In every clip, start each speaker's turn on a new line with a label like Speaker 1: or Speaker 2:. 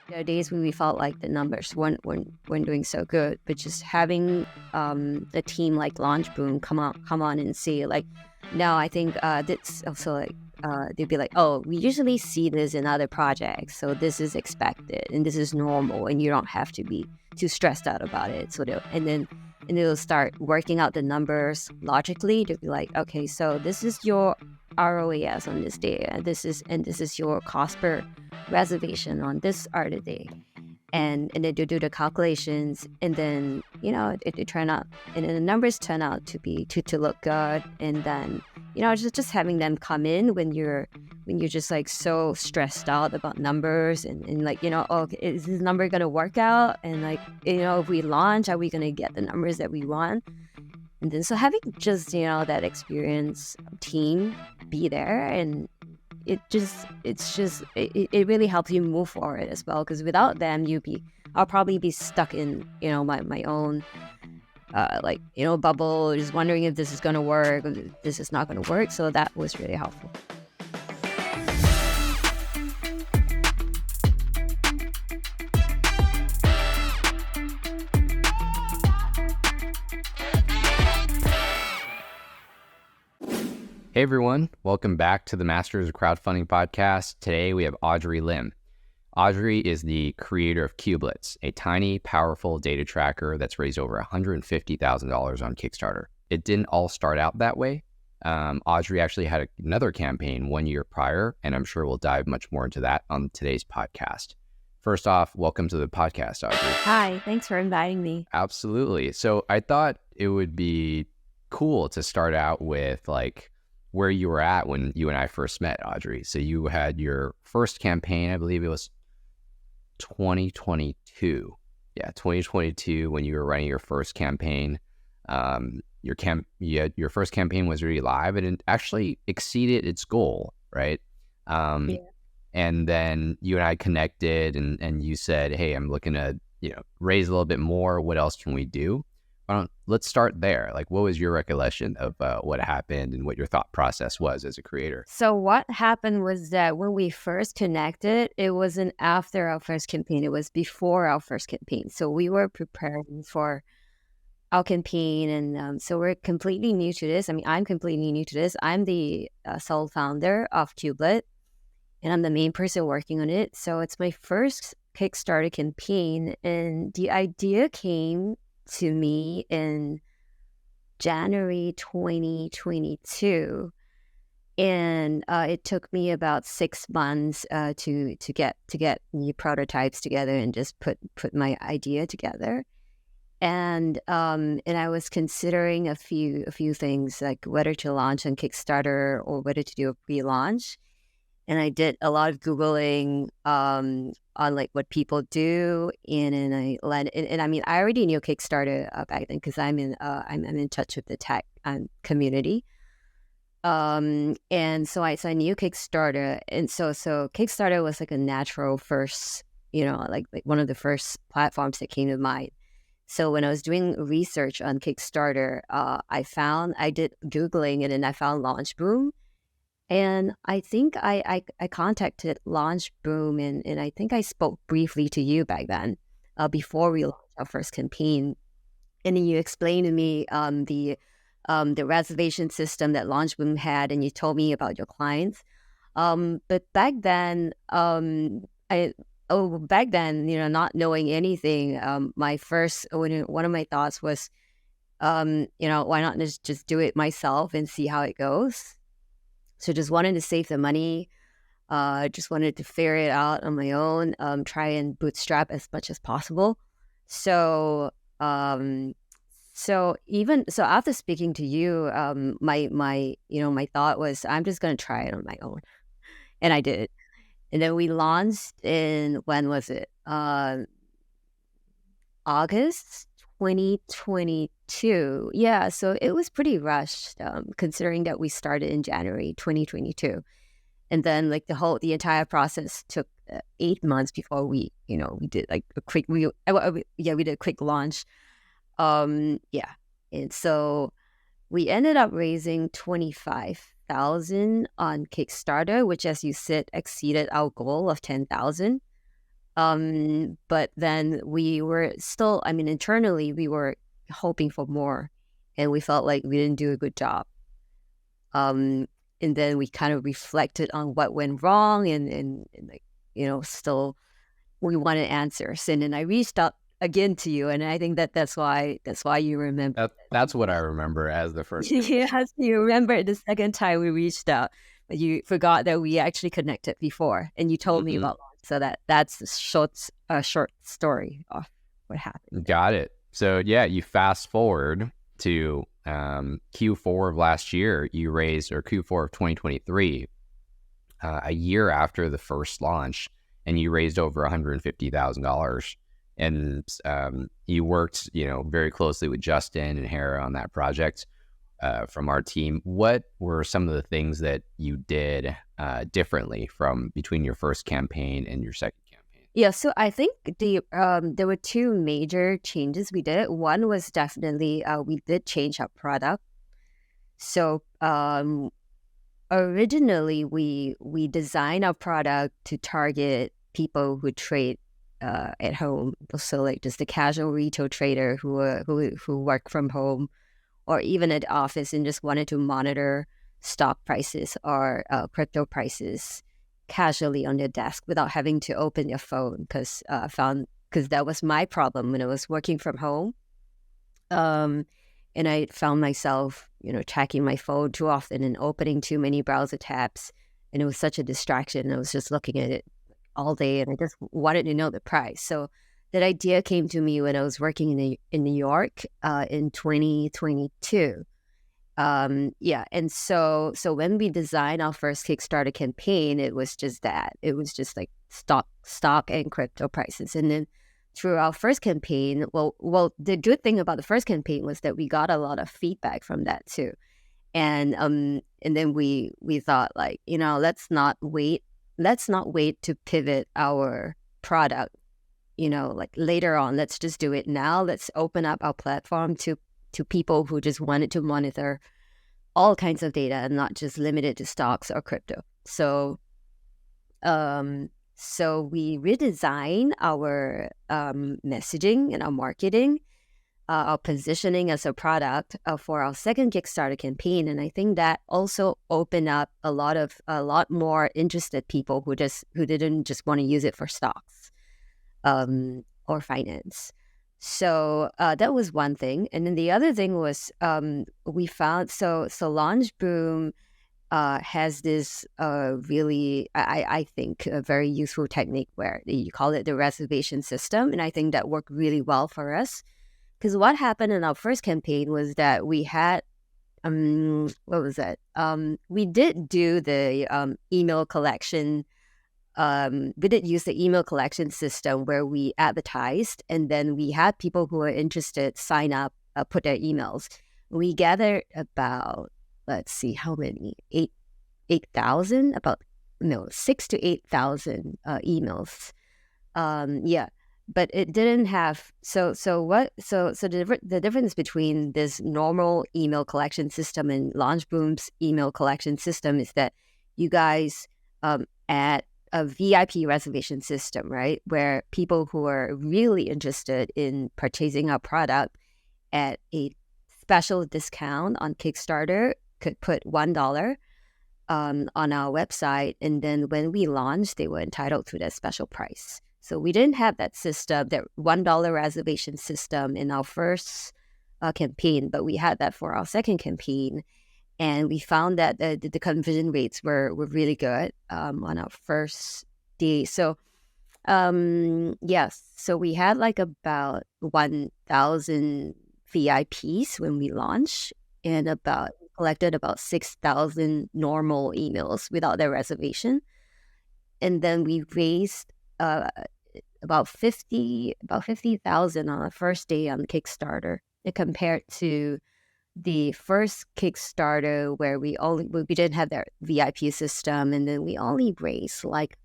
Speaker 1: There are days when we felt like the numbers weren't doing so good, but just having the team like Launch Boom come on and see like, no, I think that's also like they'd be like, oh, we usually see this in other projects, so this is expected and this is normal, and you don't have to be too stressed out about it. So they'll start working out the numbers logically to be like, okay, so this is your ROAS on this day, and this is your cost per reservation on this art day, and then you do the calculations, and then it turn out, and then the numbers turn out to be to look good, and then just having them come in when you're just like so stressed out about numbers, and like oh, is this number gonna work out, and like if we launch, are we gonna get the numbers that we want? And then so having just that experienced team be there, and it really helps you move forward as well, because without them I'll probably be stuck in my own bubble, just wondering if this is going to work or this is not going to work. So that was really helpful.
Speaker 2: Hey everyone, welcome back to the Masters of Crowdfunding podcast. Today we have Audrey Lim. Audrey is the creator of Kublet, a tiny, powerful data tracker that's raised over $150,000 on Kickstarter. It didn't all start out that way. Audrey actually had another campaign 1 year prior, and I'm sure we'll dive much more into that on today's podcast. First off, welcome to the podcast, Audrey.
Speaker 1: Hi, thanks for inviting me.
Speaker 2: Absolutely. So I thought it would be cool to start out with like where you were at when you and I first met, Audrey. So you had your first campaign, I believe it was 2022. Yeah, 2022 when you were running your first campaign. Your first campaign was really live and it actually exceeded its goal, right? Yeah. And then you and I connected and you said, hey, I'm looking to raise a little bit more. What else can we do? Let's start there. Like, what was your recollection of what happened and what your thought process was as a creator?
Speaker 1: So what happened was that when we first connected, it wasn't after our first campaign. It was before our first campaign. So we were preparing for our campaign. And so we're completely new to this. I mean, I'm completely new to this. I'm the sole founder of Kublet, and I'm the main person working on it. So it's my first Kickstarter campaign. And the idea came to me in January 2022, and it took me about 6 months to get new prototypes together and just put my idea together. And I was considering a few things, like whether to launch on Kickstarter or whether to do a pre-launch. And I did a lot of Googling on like what people do, and I already knew Kickstarter back then because I'm in touch with the tech community, and so I knew Kickstarter, and so Kickstarter was like a natural first, like one of the first platforms that came to mind. So when I was doing research on Kickstarter, I did Googling, and then I found Launch Boom. And I think I contacted Launch Boom, and I think I spoke briefly to you back then, before we launched our first campaign. And then you explained to me the reservation system that Launch Boom had, and you told me about your clients. But back then, not knowing anything, one of my thoughts was, why not just do it myself and see how it goes. So just wanted to save the money, just wanted to figure it out on my own, try and bootstrap as much as possible. So after speaking to you, my thought was, I'm just going to try it on my own. And I did. And then we launched in, when was it? August 2022. Yeah, so it was pretty rushed, considering that we started in January 2022, and then like the entire process took 8 months before we did like we did a quick launch. And so we ended up raising 25,000 on Kickstarter, which, as you said, exceeded our goal of 10,000. But then we were still, I mean, internally, we were hoping for more, and we felt like we didn't do a good job. And then we kind of reflected on what went wrong, and like, still we wanted answers. And then I reached out again to you, and I think that's why you remember.
Speaker 2: That's what I remember as the first.
Speaker 1: Yes, you remember the second time we reached out, but you forgot that we actually connected before, and you told me about. So that's a short story of what happened.
Speaker 2: Got it. So yeah, you fast forward to Q4 of last year, you raised, or Q4 of 2023, a year after the first launch, and you raised over $150,000. And you worked, very closely with Justin and Hera on that project from our team. What were some of the things that you did differently from between your first campaign and your second campaign?
Speaker 1: Yeah, so I think there were two major changes we did. One was definitely we did change our product. So originally we designed our product to target people who trade at home, so like just the casual retail trader who work from home, or even at the office, and just wanted to monitor stock prices or crypto prices casually on their desk without having to open your phone. Because that was my problem when I was working from home, and I found myself checking my phone too often and opening too many browser tabs, and it was such a distraction. I was just looking at it all day, and I just wanted to know the price. So that idea came to me when I was working in New York in 2022. And so when we designed our first Kickstarter campaign, it was just that. It was just like stock and crypto prices. And then through our first campaign, well, the good thing about the first campaign was that we got a lot of feedback from that too. And then we thought, like, let's not wait to pivot our product, like later on. Let's just do it now. Let's open up our platform to people who just wanted to monitor all kinds of data and not just limited to stocks or crypto. So we redesigned our messaging and our marketing, our positioning as a product for our second Kickstarter campaign. And I think that also opened up a lot more interested people who didn't just want to use it for stocks or finance. So that was one thing. And then the other thing was we found, so LaunchBoom has this really, I think, a very useful technique where you call it the reservation system. And I think that worked really well for us. Because what happened in our first campaign was that we had, what was that? We did do the email collection. We did use the email collection system where we advertised, and then we had people who were interested sign up, put their emails. We gathered about, let's see, how many? 8,000, about 6,000 to 8,000 emails. But it didn't have, so the difference between this normal email collection system and LaunchBoom's email collection system is that you guys add a VIP reservation system, right? Where people who are really interested in purchasing our product at a special discount on Kickstarter could put $1 on our website, and then when we launched, they were entitled to that special price. So we didn't have that system, that $1 reservation system in our first campaign, but we had that for our second campaign. And we found that the conversion rates were really good on our first day. So, yes, so we had like about 1,000 VIPs when we launched, and collected about 6,000 normal emails without their reservation. And then we raised about 50,000 on the first day on Kickstarter, compared to the first Kickstarter where we didn't have that VIP system, and then we only raised like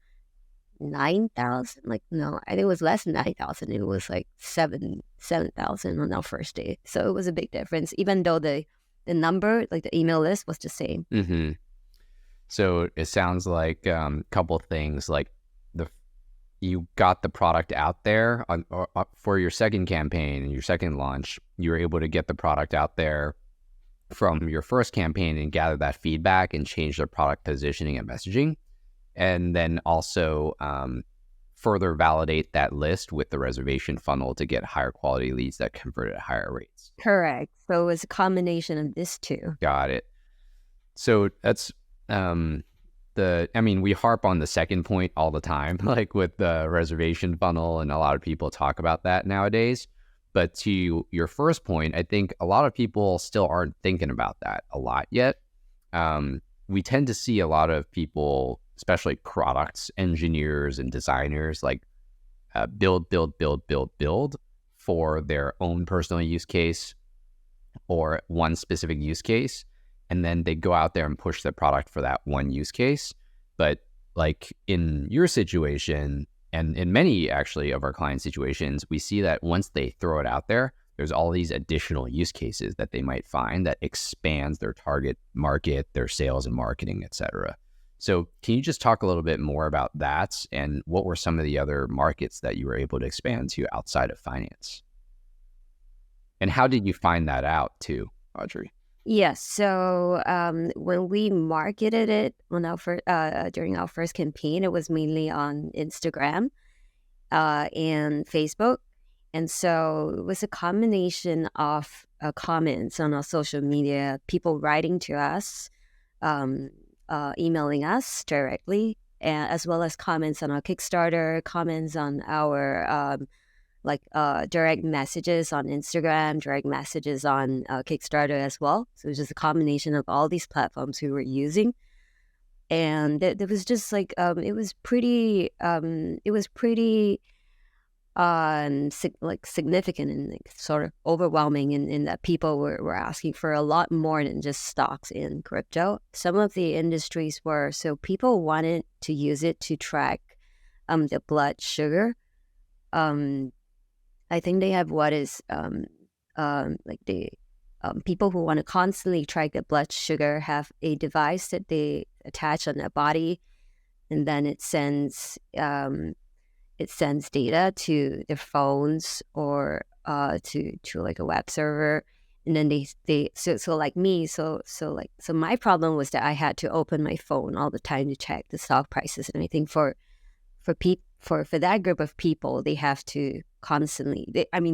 Speaker 1: 9,000. Like, no, I think it was less than 9,000. It was like 7,000 on our first day. So it was a big difference, even though the number, like the email list, was the same.
Speaker 2: Mm-hmm. So it sounds like a couple things, like you got the product out there for your second campaign and your second launch, you were able to get the product out there from your first campaign and gather that feedback and change their product positioning and messaging. And then also further validate that list with the reservation funnel to get higher quality leads that convert at higher rates.
Speaker 1: Correct. So it was a combination of this two.
Speaker 2: Got it. So that's we harp on the second point all the time, like with the reservation funnel, and a lot of people talk about that nowadays. But to your first point, I think a lot of people still aren't thinking about that a lot yet. We tend to see a lot of people, especially products engineers and designers, like build for their own personal use case or one specific use case. And then they go out there and push the product for that one use case. But like in your situation, and in many actually of our client situations, we see that once they throw it out there, there's all these additional use cases that they might find that expands their target market, their sales and marketing, et cetera. So can you just talk a little bit more about that, and what were some of the other markets that you were able to expand to outside of finance? And how did you find that out too, Audrey?
Speaker 1: Yes. So when we marketed it during our first campaign, it was mainly on Instagram and Facebook. And so it was a combination of comments on our social media, people writing to us, emailing us directly, as well as comments on our Kickstarter, comments on our direct messages on Instagram, direct messages on Kickstarter as well. So it was just a combination of all these platforms we were using. And it was just like, it was pretty significant and sort of overwhelming in that people were asking for a lot more than just stocks in crypto. Some of the industries so people wanted to use it to track the blood sugar. I think they have people who want to constantly track the blood sugar have a device that they attach on their body, and then it sends data to their phones or to like a web server, and then so my problem was that I had to open my phone all the time to check the stock prices, and I think for that group of people, they have to constantly,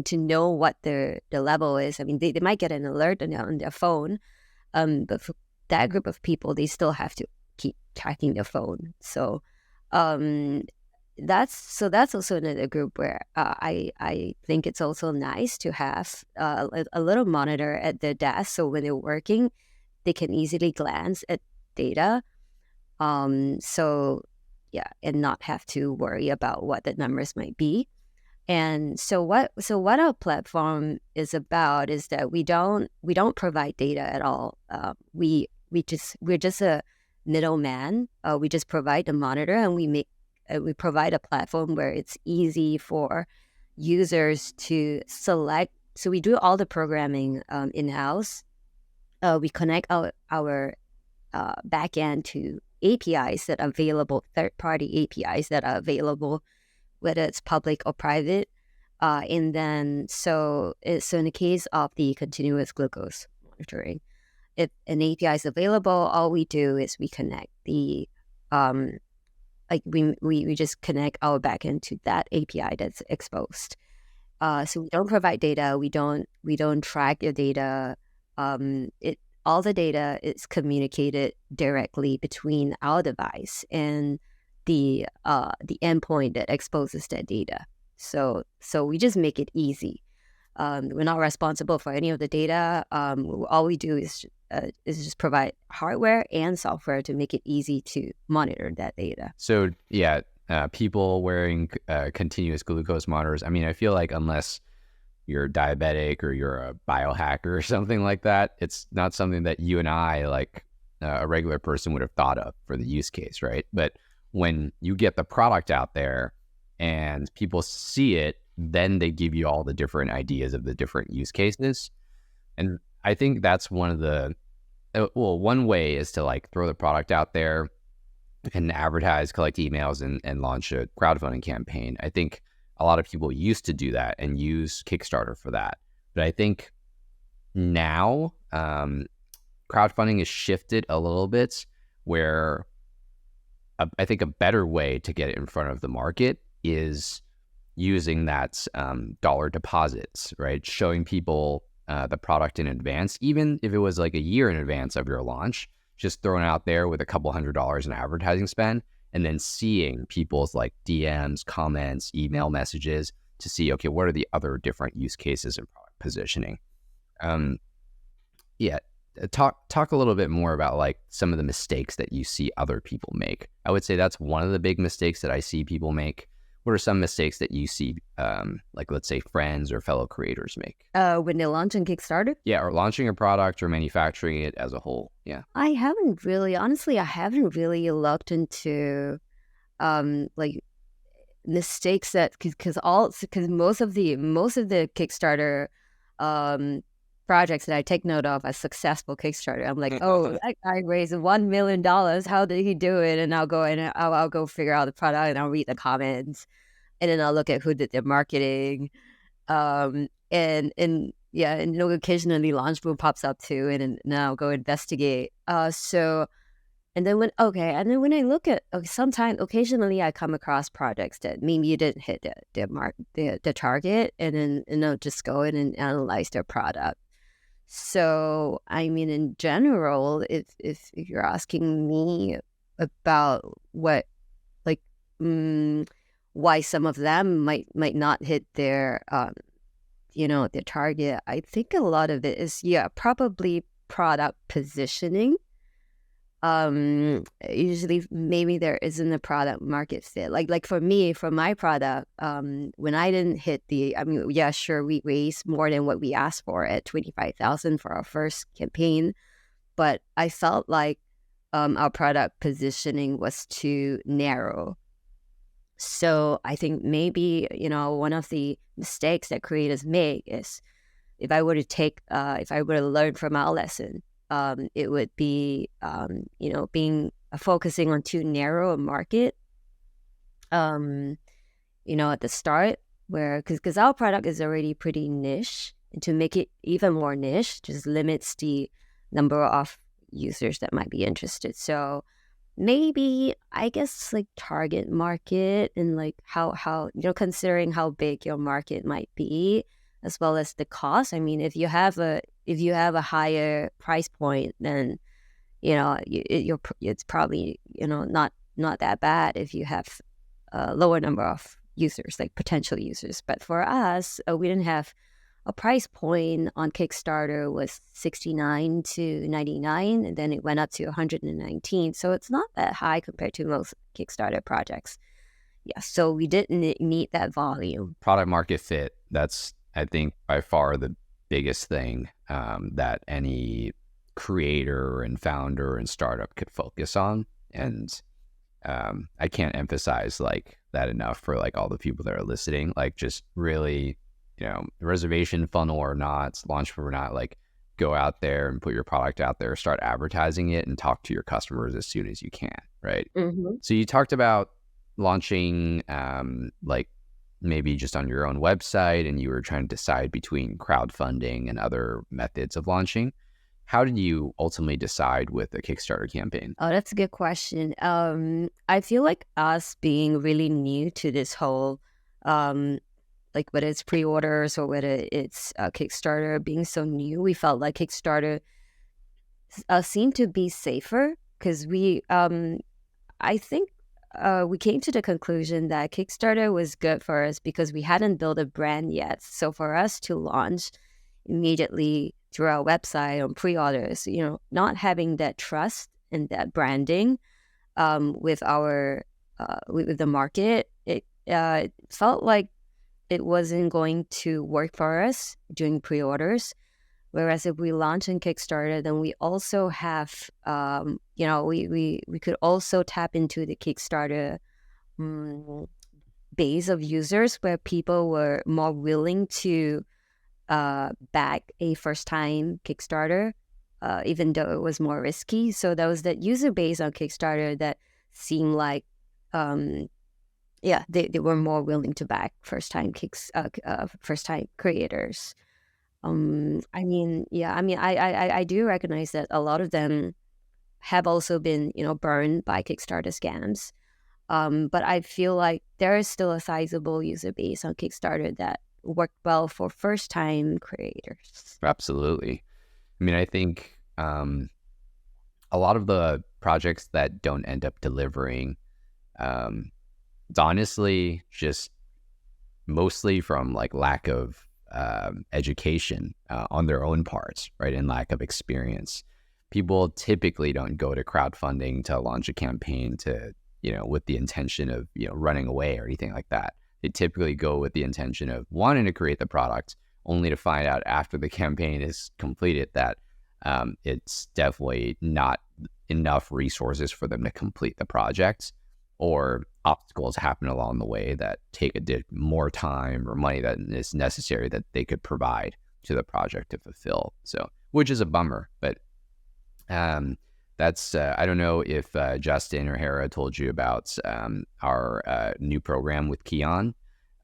Speaker 1: to know what the level is. They might get an alert on their phone, but for that group of people, they still have to keep tracking their phone. So that's also another group where I think it's also nice to have a little monitor at their desk, so when they're working, they can easily glance at data. And not have to worry about what the numbers might be. And so what our platform is about is that we don't provide data at all. We're just a middleman. We just provide the monitor, and we provide a platform where it's easy for users to select. So we do all the programming in-house. We connect our backend to APIs that are available, third-party APIs that are available, whether it's public or private. And then, so in the case of the continuous glucose monitoring, if an API is available, all we do is we connect we just connect our backend to that API that's exposed. So we don't provide data. We don't track your data. All the data is communicated directly between our device and the endpoint that exposes that data. So we just make it easy. We're not responsible for any of the data. All we do is just provide hardware and software to make it easy to monitor that data.
Speaker 2: So yeah, people wearing continuous glucose monitors. I feel like unless you're diabetic or you're a biohacker or something like that, it's not something that you and I, like a regular person, would have thought of for the use case, right? But when you get the product out there and people see it, then they give you all the different ideas of the different use cases. And I think that's one of the, one way is to like throw the product out there and advertise, collect emails, and launch a crowdfunding campaign. I think a lot of people used to do that and use Kickstarter for that. But I think now crowdfunding has shifted a little bit where I think a better way to get it in front of the market is using that dollar deposits, right? Showing people the product in advance, even if it was like a year in advance of your launch, just throwing out there with a couple $100s in advertising spend, and then seeing people's like DMs, comments, email messages to see, okay, what are the other different use cases and product positioning? Yeah. Talk a little bit more about like some of the mistakes that you see other people make. I would say that's one of the big mistakes that I see people make. What are some mistakes that you see, like let's say friends or fellow creators make?
Speaker 1: When they launch on Kickstarter?
Speaker 2: Yeah, or launching a product or manufacturing it as a whole. Yeah.
Speaker 1: I haven't really looked into like mistakes that because most of the Kickstarter projects that I take note of as successful Kickstarter, I'm like, oh, that guy raised $1 million. How did he do it? And I'll go figure out the product and I'll read the comments, and then I'll look at who did their marketing, and occasionally Launchboom pops up too, and then I'll go investigate. And then when I look at occasionally I come across projects that maybe you didn't hit the target, and then I'll just go in and analyze their product. So I mean, in general, if you're asking me about what why some of them might not hit their their target, I think a lot of it is probably product positioning. Usually maybe there isn't a product market fit. Like for me, for my product, when I didn't hit we raised more than what we asked for at 25,000 for our first campaign, but I felt like our product positioning was too narrow. So I think maybe, one of the mistakes that creators make is if I were to learn from our lesson, it would be, focusing on too narrow a market, at the start, where, because our product is already pretty niche, and to make it even more niche just limits the number of users that might be interested. So maybe, I guess, like target market and like how considering how big your market might be, as well as the cost. I mean, if you have a higher price point, then it's probably not that bad if you have a lower number of users, like potential users. But for us, we didn't have a price point on Kickstarter was $69 to $99, and then it went up to $119. So it's not that high compared to most Kickstarter projects. Yeah, so we didn't need that volume.
Speaker 2: Product market fit, that's, I think, by far the biggest thing that any creator and founder and startup could focus on. And I can't emphasize like that enough for like all the people that are listening. Like just really, reservation funnel or not, Launchboom or not, like go out there and put your product out there, start advertising it, and talk to your customers as soon as you can, right?
Speaker 1: Mm-hmm.
Speaker 2: So you talked about launching like maybe just on your own website, and you were trying to decide between crowdfunding and other methods of launching. How did you ultimately decide with a Kickstarter campaign?
Speaker 1: Oh, that's a good question. I feel like us being really new to this whole, like whether it's pre-orders or whether it's Kickstarter, being so new, we felt like Kickstarter seemed to be safer because I think we came to the conclusion that Kickstarter was good for us because we hadn't built a brand yet. So for us to launch immediately through our website on pre-orders, not having that trust and that branding with our with the market, it felt like it wasn't going to work for us doing pre-orders. Whereas if we launch on Kickstarter, then we also have, we could also tap into the Kickstarter base of users where people were more willing to back a first-time Kickstarter, even though it was more risky. So there was that user base on Kickstarter that seemed like, they were more willing to back first time creators. I do recognize that a lot of them have also been, burned by Kickstarter scams. But I feel like there is still a sizable user base on Kickstarter that worked well for first time creators.
Speaker 2: Absolutely. I mean, I think a lot of the projects that don't end up delivering, it's honestly just mostly from like lack of education on their own parts, right? And lack of experience. People typically don't go to crowdfunding to launch a campaign to, with the intention of, running away or anything like that. They typically go with the intention of wanting to create the product, only to find out after the campaign is completed that it's definitely not enough resources for them to complete the project, or obstacles happen along the way that take more time or money that is necessary that they could provide to the project to fulfill. So, which is a bummer, but that's, I don't know if Justin or Hera told you about our new program with Kion,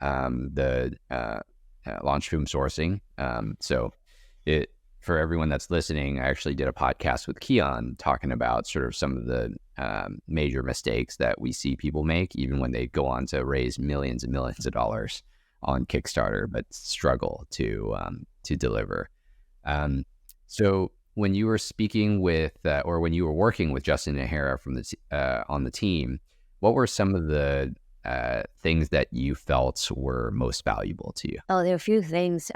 Speaker 2: the launch boom sourcing. For everyone that's listening, I actually did a podcast with Kion talking about sort of some of the major mistakes that we see people make, even when they go on to raise millions and millions of dollars on Kickstarter, but struggle to deliver. So when you were speaking with, or when you were working with Justin and Hera from on the team, what were some of the things that you felt were most valuable to you?
Speaker 1: Oh, there are a few things.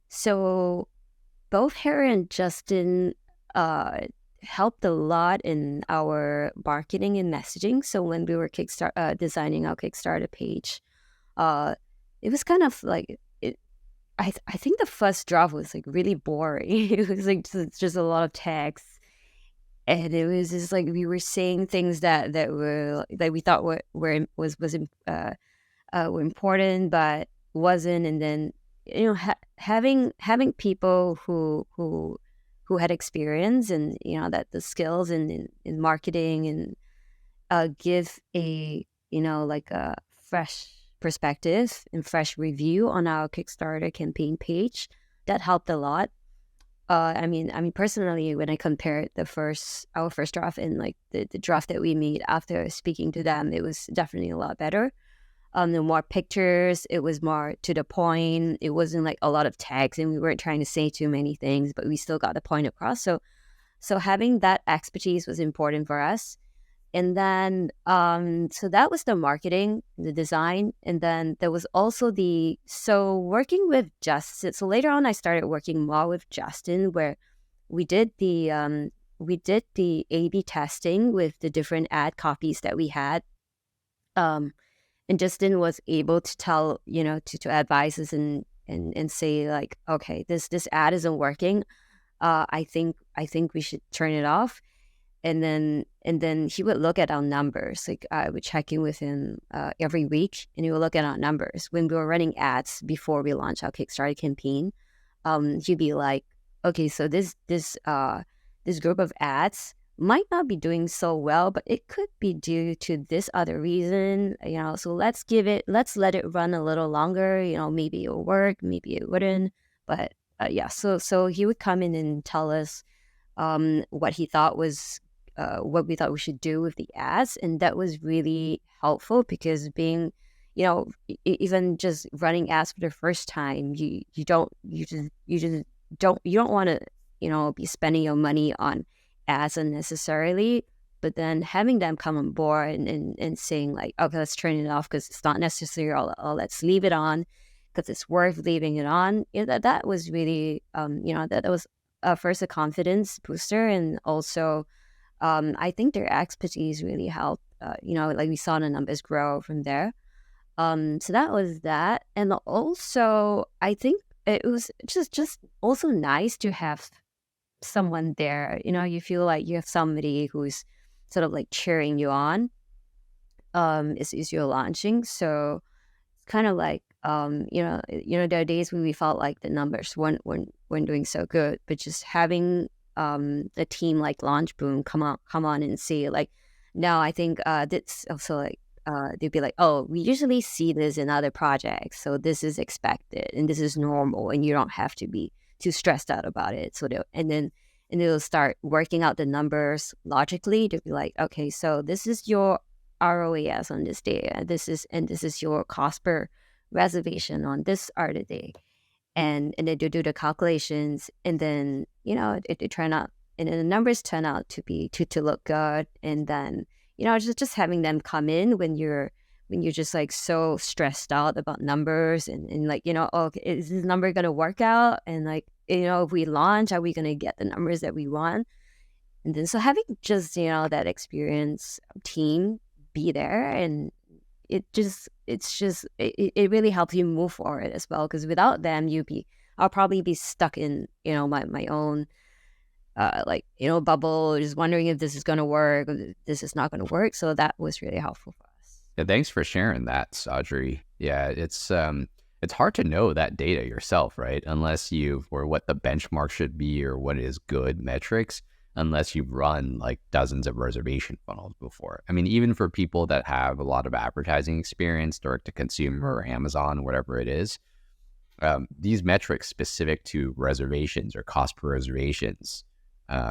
Speaker 1: So both Hera and Justin helped a lot in our marketing and messaging. So when we were designing our Kickstarter page, it was kind of like I think the first draft was like really boring. It was like just a lot of text, and it was just like we were saying things that we thought were important, but wasn't. And then having people who had experience and that the skills in marketing and give a like a fresh perspective and fresh review on our Kickstarter campaign page, that helped a lot. I mean personally, when I compared our first draft and like the draft that we made after speaking to them, it was definitely a lot better. The more pictures, it was more to the point. It wasn't like a lot of text, and we weren't trying to say too many things, but we still got the point across. So having that expertise was important for us. And then, so that was the marketing, the design. And then there was also working with Justin. So later on, I started working more with Justin, where we did the A/B testing with the different ad copies that we had. And Justin was able to tell, to advise us and say like, okay, this ad isn't working. I think we should turn it off. And then he would look at our numbers. Like I would check in with him every week, and he would look at our numbers when we were running ads before we launched our Kickstarter campaign. He'd be like, okay, so this group of ads might not be doing so well, but it could be due to this other reason. So let's let it run a little longer. Maybe it'll work, maybe it wouldn't. But so he would come in and tell us what he thought was. What we thought we should do with the ads, and that was really helpful because being, even just running ads for the first time, you don't want to, be spending your money on ads unnecessarily. But then having them come on board and saying like, okay, let's turn it off because it's not necessary, or let's leave it on because it's worth leaving it on. That was really, that was first a confidence booster, and also. I think their expertise really helped, like we saw the numbers grow from there. So that was that. And also, I think it was just also nice to have someone there. You feel like you have somebody who's sort of like cheering you on as you're launching. So it's kind of like, there are days when we felt like the numbers weren't doing so good, but just having a team like Launch Boom come on and say like, Now I think that's also like they'd be like, oh, we usually see this in other projects, so this is expected and this is normal, and you don't have to be too stressed out about it. So they'll start working out the numbers logically. They'll be like, okay, so this is your ROAS on this day, and this is your cost per reservation on this art day, and then do the calculations, and then it turn out, and then the numbers turn out to be to look good, and then just having them come in when you're just like so stressed out about numbers, and like oh, okay, is this number gonna work out, and like if we launch, are we gonna get the numbers that we want? And then so having just that experienced team be there, and it really helps you move forward as well, because without them I'll probably be stuck in my own bubble, just wondering if this is going to work or this is not going to work. So that was really helpful for us.
Speaker 2: Yeah, thanks for sharing that, Audrey. Yeah, it's hard to know that data yourself, right? Unless or what the benchmark should be or what is good metrics, unless you've run like dozens of reservation funnels before. I mean, even for people that have a lot of advertising experience, direct to consumer or Amazon, whatever it is, these metrics specific to reservations or cost per reservations,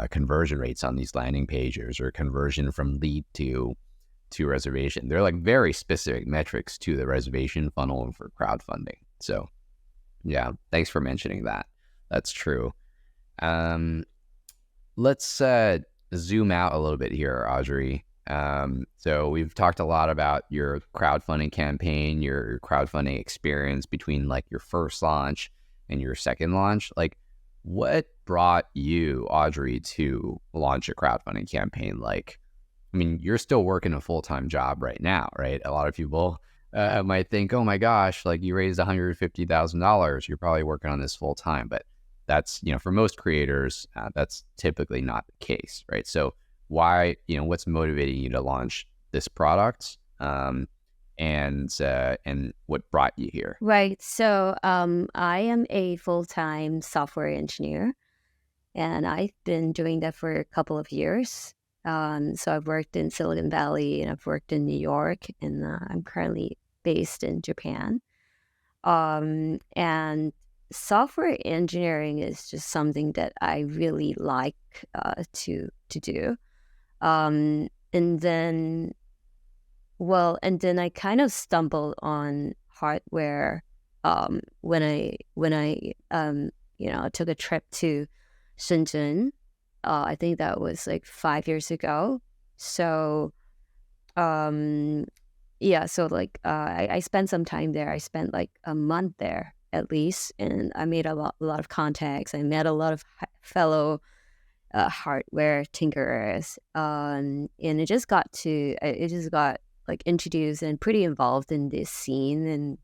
Speaker 2: conversion rates on these landing pages, or conversion from lead to reservation, they're like very specific metrics to the reservation funnel and for crowdfunding. So yeah, thanks for mentioning that. That's true. Let's zoom out a little bit here, Audrey. So we've talked a lot about your crowdfunding campaign, your crowdfunding experience between like your first launch and your second launch. Like, what brought you, Audrey, to launch a crowdfunding campaign? Like, I mean, you're still working a full-time job right now, right? A lot of people might think, oh my gosh, like you raised $150,000. You're probably working on this full-time, but that's, for most creators, that's typically not the case, right? So why, what's motivating you to launch this product, and what brought you here?
Speaker 1: Right. So I am a full-time software engineer, and I've been doing that for a couple of years. So I've worked in Silicon Valley, and I've worked in New York, and I'm currently based in Japan. And software engineering is just something that I really like to do. And then I kind of stumbled on hardware when I took a trip to Shenzhen. I think that was like 5 years ago. So so like I spent some time there. I spent like a month there at least, and I made a lot of contacts. I met a lot of fellow hardware tinkerers, and it just got like introduced and pretty involved in this scene, and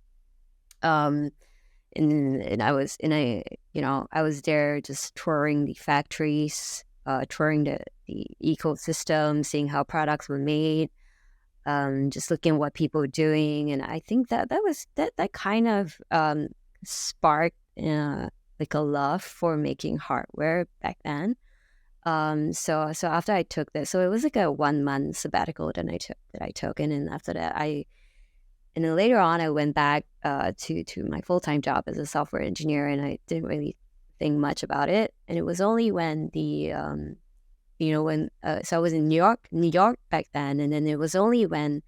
Speaker 1: I was I was there just touring the factories, touring the ecosystem, seeing how products were made, just looking at what people were doing, and I think that kind of sparked like a love for making hardware back then. So after I took this, so it was like a 1 month sabbatical that I took, and then after that and then later on I went back to my full-time job as a software engineer, and I didn't really think much about it. And it was only when so I was in New York back then, and then it was only when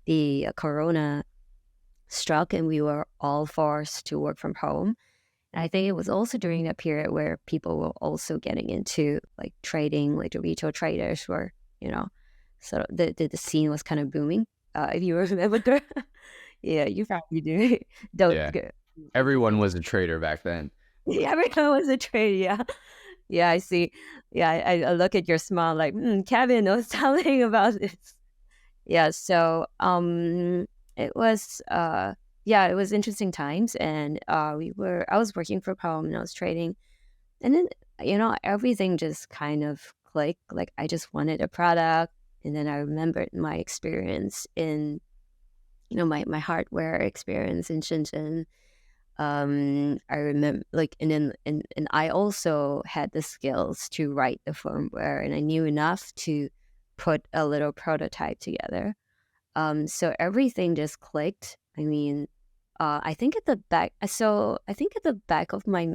Speaker 1: the Corona struck and we were all forced to work from home. And I think it was also during that period where people were also getting into like trading, like the retail traders were, so the scene was kind of booming. If you remember, yeah, you probably do. Don't.
Speaker 2: Yeah. Everyone was a trader back then.
Speaker 1: Yeah, everyone was a trader. Yeah, yeah. I see. Yeah, I look at your smile like, Kevin knows something about this. Yeah. So it was it was interesting times, and I was working from home and I was trading, and then everything just kind of clicked. Like I just wanted a product, and then I remembered my experience in my hardware experience in Shenzhen. I remember and I also had the skills to write the firmware, and I knew enough to put a little prototype together. So everything just clicked. I mean, I think at the back, I think at the back of my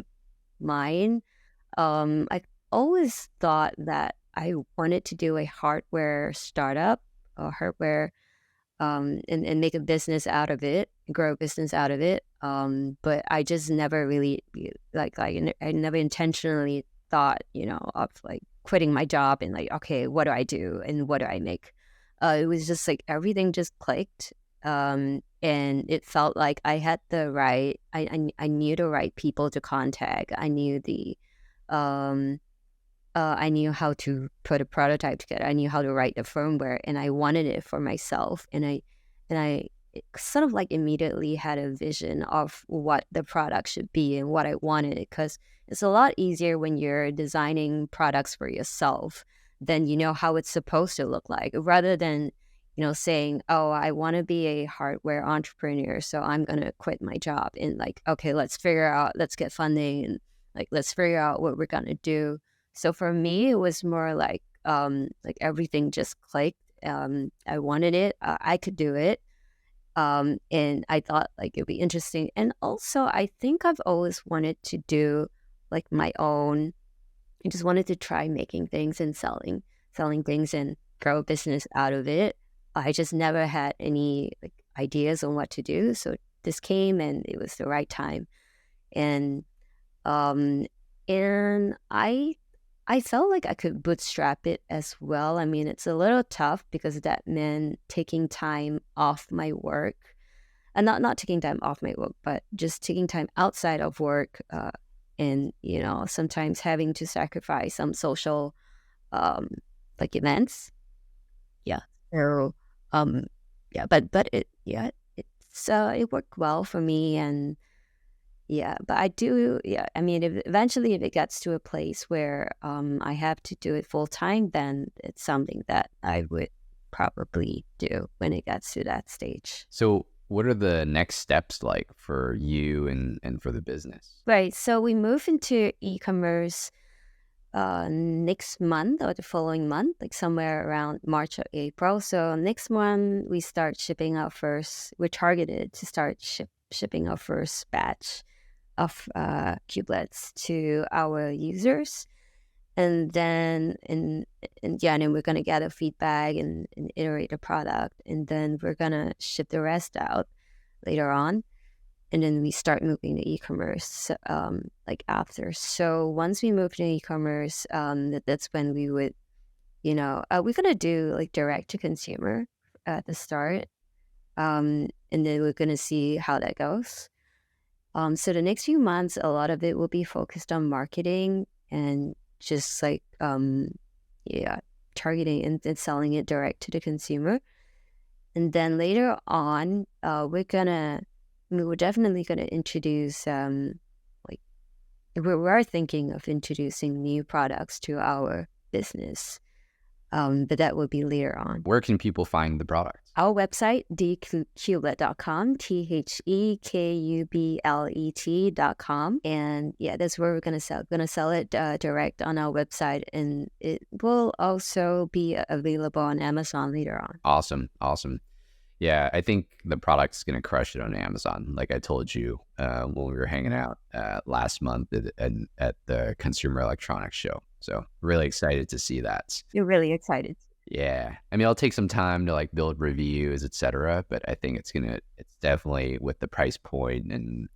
Speaker 1: mind, I always thought that I wanted to do a hardware startup or hardware, and make a business out of it, grow a business out of it. But I just never really I never intentionally thought, of like quitting my job and like, okay, what do I do and what do I make? It was just like everything just clicked. And it felt like I had the right, I knew the right people to contact. Um, I knew how to put a prototype together. I knew how to write the firmware, and I wanted it for myself. And I sort of like immediately had a vision of what the product should be and what I wanted. Because it's a lot easier when you're designing products for yourself, then you know how it's supposed to look like, rather than saying, "Oh, I want to be a hardware entrepreneur, so I'm gonna quit my job and like, okay, let's get funding and like let's figure out what we're gonna do." So for me, it was more like everything just clicked. I wanted it. I could do it. And I thought like it'd be interesting. And also, I think I've always wanted to do like my own. I just wanted to try making things and selling things and grow a business out of it. I just never had any like ideas on what to do. So this came and it was the right time. And um and I felt like I could bootstrap it as well. I mean, it's a little tough because that meant taking time off my work, and not taking time off my work, but just taking time outside of work, and sometimes having to sacrifice some social, um, like events. Yeah. So, um, yeah, but it worked well for me, and yeah, but I do. Yeah, I mean, eventually, if it gets to a place where I have to do it full time, then it's something that I would probably do when it gets to that stage.
Speaker 2: So what are the next steps like for you and for the business?
Speaker 1: Right. So we move into e-commerce next month or the following month, like somewhere around March or April. So next month we start shipping our first. We're targeted to start shipping our first batch of Kublets to our users, and then and then we're gonna gather feedback and iterate the product, and then we're gonna ship the rest out later on, and then we start moving to e-commerce like after. So once we move to e-commerce, that's when we would we're gonna do like direct to consumer at the start, and then we're gonna see how that goes. So the next few months, a lot of it will be focused on marketing and just like, yeah, targeting and selling it direct to the consumer. And then later on, we're definitely gonna introduce, like we're thinking of introducing new products to our business. But that will be later on.
Speaker 2: Where can people find the products?
Speaker 1: Our website, thekublet.com, thekublet.com. And yeah, that's where we're going to sell. We're going to sell it direct on our website. And it will also be available on Amazon later on.
Speaker 2: Awesome. Yeah, I think the product's going to crush it on Amazon. Like I told you when we were hanging out last month at the Consumer Electronics Show. So really excited to see that.
Speaker 1: You're really excited.
Speaker 2: Yeah. I mean, it'll take some time to like build reviews, etc. But I think it's definitely with the price point and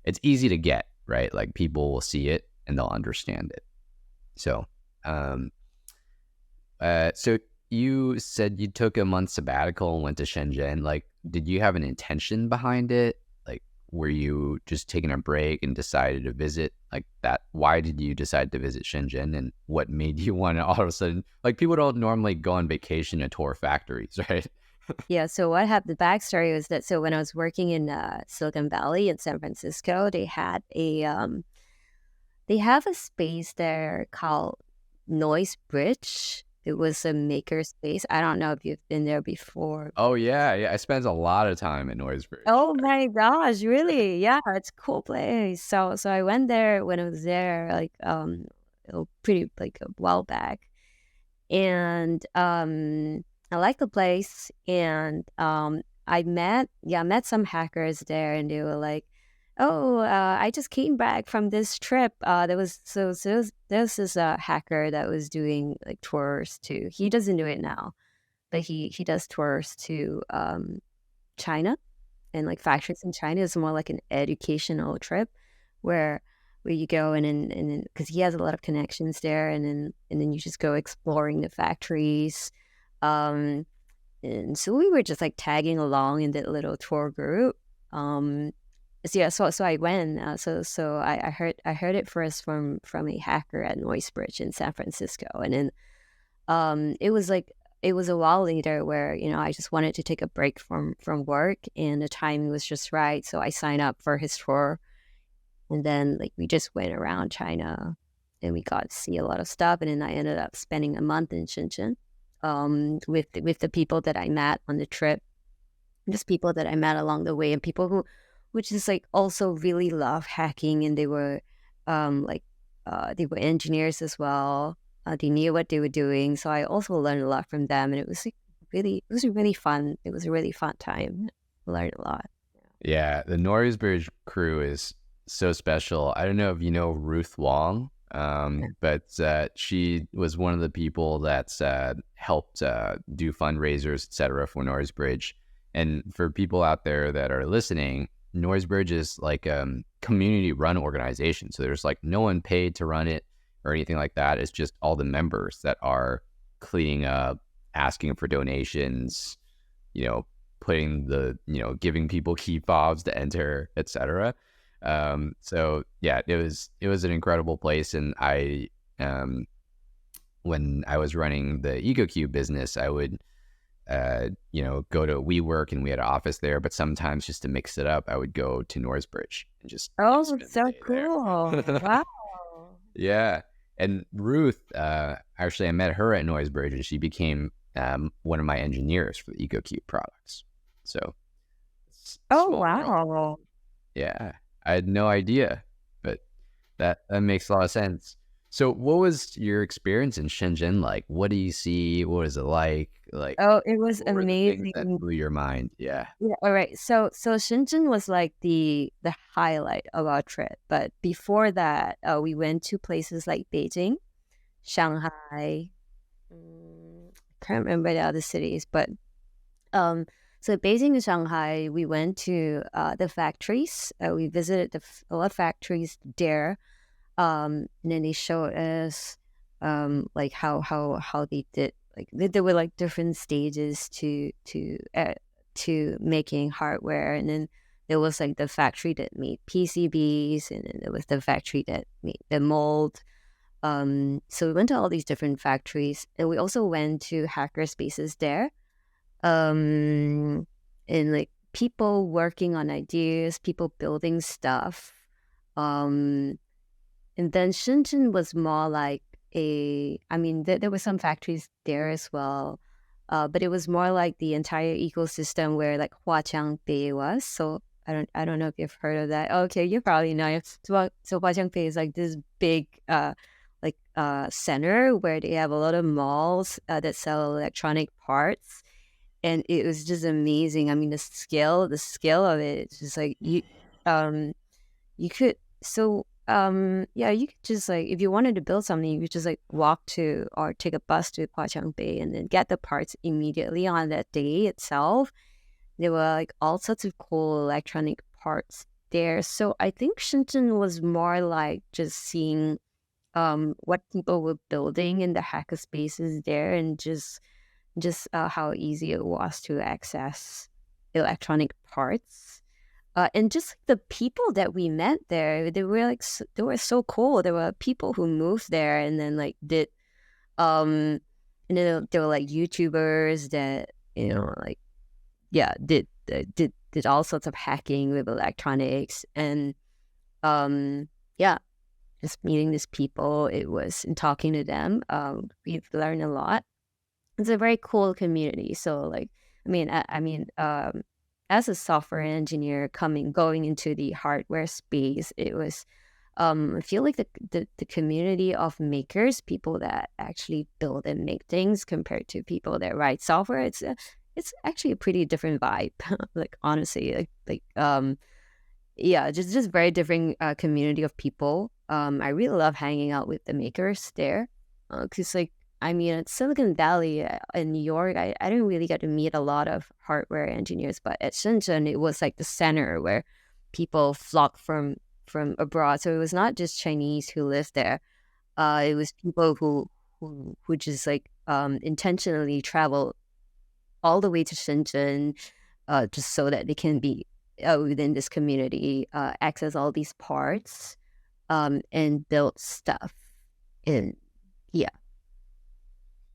Speaker 2: it's easy to get, right? Like people will see it and they'll understand it. So, so you said you took a month sabbatical and went to Shenzhen. Like, did you have an intention behind it? Like, were you just taking a break and decided to visit like that? Why did you decide to visit Shenzhen, and what made you want to all of a sudden, like people don't normally go on vacation and tour factories, right?
Speaker 1: Yeah. So what happened, the backstory was that, so when I was working in Silicon Valley in San Francisco, they have a space there called Noise Bridge. It was a maker space. I don't know if you've been there before.
Speaker 2: Oh yeah. I spent a lot of time at Noise Bridge.
Speaker 1: Oh my gosh, really? Yeah, it's a cool place. So I went there when I was there, like pretty like a while back, And I like the place, and I met some hackers there, and they were like, "Oh, I just came back from this trip." There was this hacker that was doing like tours too. He doesn't do it now, but he does tours to China and like factories in China. It's more like an educational trip where you go and then because he has a lot of connections there, and then you just go exploring the factories. Um, and so we were just like tagging along in that little tour group. Um, so yeah, so I went. I heard it first from a hacker at Noisebridge in San Francisco, and then it was a while later where I just wanted to take a break from work, and the timing was just right, so I signed up for his tour, and then like we just went around China, and we got to see a lot of stuff, and then I ended up spending a month in Shenzhen, with the people that I met on the trip, just people that I met along the way, and people who, which is like also really love hacking, and like, they were engineers as well. They knew what they were doing, so I also learned a lot from them, and it was a really fun. It was a really fun time. I learned a lot.
Speaker 2: Yeah, the Norisbridge crew is so special. I don't know if you know Ruth Wong,
Speaker 1: Yeah.
Speaker 2: but she was one of the people that's helped do fundraisers, etc., for Norisbridge. And for people out there that are listening, Norisbridge is like a community-run organization. So there's like no one paid to run it or anything like that. It's just all the members that are cleaning up, asking for donations, you know, putting the, giving people key fobs to enter, etc. So yeah, it was an incredible place. And when I was running the EcoCube business, I would, go to WeWork, and we had an office there, but sometimes just to mix it up, I would go to Norsebridge and just
Speaker 1: Oh,
Speaker 2: spend the
Speaker 1: so
Speaker 2: day
Speaker 1: cool!
Speaker 2: there.
Speaker 1: Wow.
Speaker 2: Yeah. And Ruth, actually, I met her at Noisebridge, and she became one of my engineers for the EcoCube products. So it's a
Speaker 1: Oh,
Speaker 2: small world.
Speaker 1: wow.
Speaker 2: Yeah. I had no idea, but that makes a lot of sense. So what was your experience in Shenzhen like? What do you see? What is it like? Like,
Speaker 1: Oh, it was
Speaker 2: what were the things that
Speaker 1: amazing.
Speaker 2: blew your mind? Yeah.
Speaker 1: Yeah, all right. So Shenzhen was like the highlight of our trip. But before that, we went to places like Beijing, Shanghai. I can't remember the other cities, but um, so Beijing and Shanghai, we went to the factories. We visited a lot of factories there. And then they showed us like how they did, like there were like different stages to making hardware, and then there was like the factory that made PCBs, and then there was the factory that made the mold. So we went to all these different factories, and we also went to hacker spaces there. And like people working on ideas, people building stuff. Um, and then Shenzhen was more like I mean, there were some factories there as well, but it was more like the entire ecosystem where like Huaqiangbei was. So I don't know if you've heard of that. Okay, you probably know. So Huaqiangbei is like this big center where they have a lot of malls that sell electronic parts, and it was just amazing. I mean, the scale of it, it's just like um you could yeah, you could just like, if you wanted to build something, you could just like walk to or take a bus to Huaqiangbei and then get the parts immediately on that day itself. There were like all sorts of cool electronic parts there. So I think Shenzhen was more like just seeing what people were building in the hacker spaces there, and just how easy it was to access electronic parts. And just the people that we met there, they were like they were so cool. There were people who moved there and then like did and then there were like YouTubers that like, yeah, did all sorts of hacking with electronics, and yeah, just meeting these people, it was, and talking to them, we've learned a lot. It's a very cool community. So like, I mean, as a software engineer going into the hardware space, it was I feel like the community of makers, people that actually build and make things compared to people that write software, it's actually a pretty different vibe. Like honestly, yeah, just very different community of people. I really love hanging out with the makers there, because like I mean, at Silicon Valley in New York, I didn't really get to meet a lot of hardware engineers, but at Shenzhen, it was like the center where people flock from abroad. So it was not just Chinese who lived there. It was people who just like intentionally travel all the way to Shenzhen, just so that they can be within this community, access all these parts, and build stuff. And yeah,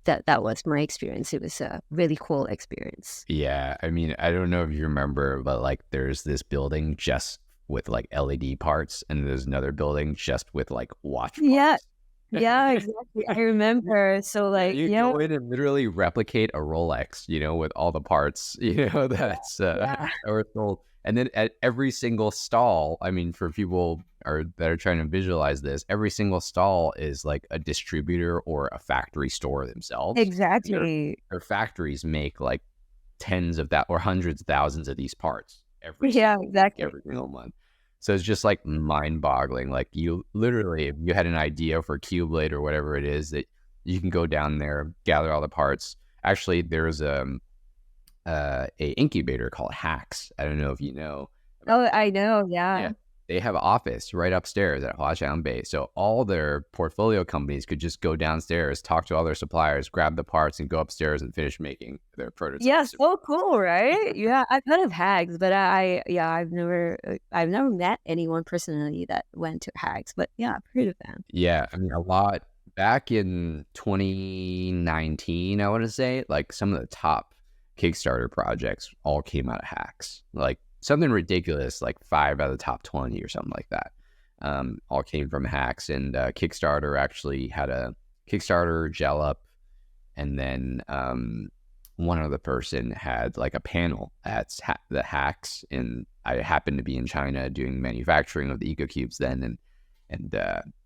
Speaker 1: that was my experience. It was a really cool experience.
Speaker 2: Yeah, I mean, I don't know if you remember, but like there's this building just with like LED parts, and there's another building just with like watch
Speaker 1: Yeah,
Speaker 2: parts.
Speaker 1: yeah, exactly. I remember. So
Speaker 2: Yeah,
Speaker 1: like,
Speaker 2: you
Speaker 1: yeah,
Speaker 2: go in and literally replicate a Rolex, with all the parts, that's
Speaker 1: yeah,
Speaker 2: or sold. And then at every single stall, I mean, for people that are trying to visualize this, every single stall is like a distributor or a factory store themselves. And
Speaker 1: exactly.
Speaker 2: their factories make like tens of that or hundreds of thousands of these parts
Speaker 1: Yeah, exactly.
Speaker 2: every single month. So it's just like mind boggling. Like you literally, if you had an idea for Kublet or whatever it is, that you can go down there, gather all the parts. Actually, there's a incubator called Hacks. I don't know if you know about
Speaker 1: Oh,
Speaker 2: that.
Speaker 1: I know.
Speaker 2: Yeah.
Speaker 1: Yeah.
Speaker 2: They have an office right upstairs at Huaqiangbei. So all their portfolio companies could just go downstairs, talk to all their suppliers, grab the parts, and go upstairs and finish making their
Speaker 1: Yeah,
Speaker 2: prototypes.
Speaker 1: so cool, right? Yeah, I've heard of Hags, but yeah, I've never met anyone personally that went to Hags, but yeah, I've heard of them.
Speaker 2: Yeah, I mean, a lot back in 2019, I want to say, like some of the top Kickstarter projects all came out of Hacks. Like something ridiculous, like 5 out of the top 20 or something like that. All came from Hacks, and Kickstarter actually had a Kickstarter gel up, and then one other person had like a panel at the Hacks, and I happened to be in China doing manufacturing of the EcoCubes then, and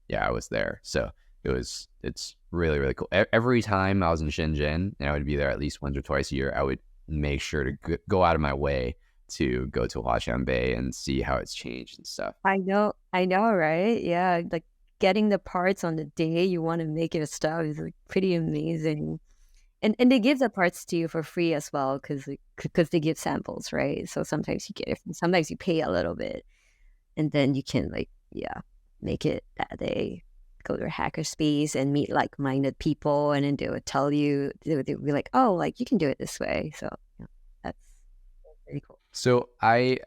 Speaker 2: yeah, I was there. So it's really, really cool. Every time I was in Shenzhen, and I would be there at least once or twice a year, I would make sure to go out of my way to go to Huaqiangbei and see how it's changed and stuff.
Speaker 1: I know, right? Yeah, like getting the parts on the day you want to make it stuff is like pretty amazing. And they give the parts to you for free as well, because they give samples, right? So sometimes you get it, sometimes you pay a little bit, and then you can like, yeah, make it that day. Go to a hacker space and meet like-minded people, and then they would tell you, they would be like, oh, like you can do it this way. So yeah, that's pretty cool.
Speaker 2: So I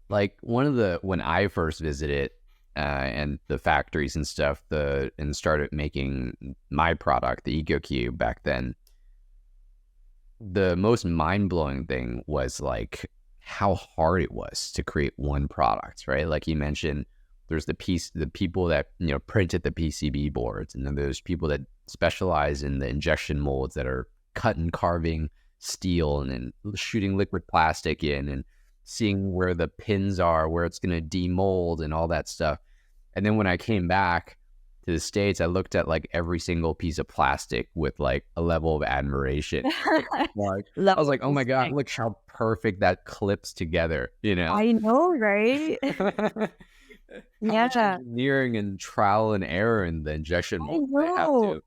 Speaker 2: like when I first visited and the factories and stuff, and started making my product, the EcoCube back then, the most mind-blowing thing was like how hard it was to create one product, right? Like you mentioned, there's the people that printed the PCB boards, and then there's people that specialize in the injection molds that are cut and carving steel and then shooting liquid plastic in and seeing where the pins are, where it's going to demold and all that stuff. And then when I came back to the States, I looked at like every single piece of plastic with like a level of admiration. Like, I was like, oh my God, look how perfect that clips together,
Speaker 1: I know, right?
Speaker 2: How much
Speaker 1: Yeah,
Speaker 2: engineering and trial and error in the injection
Speaker 1: I
Speaker 2: mold they have
Speaker 1: know.
Speaker 2: to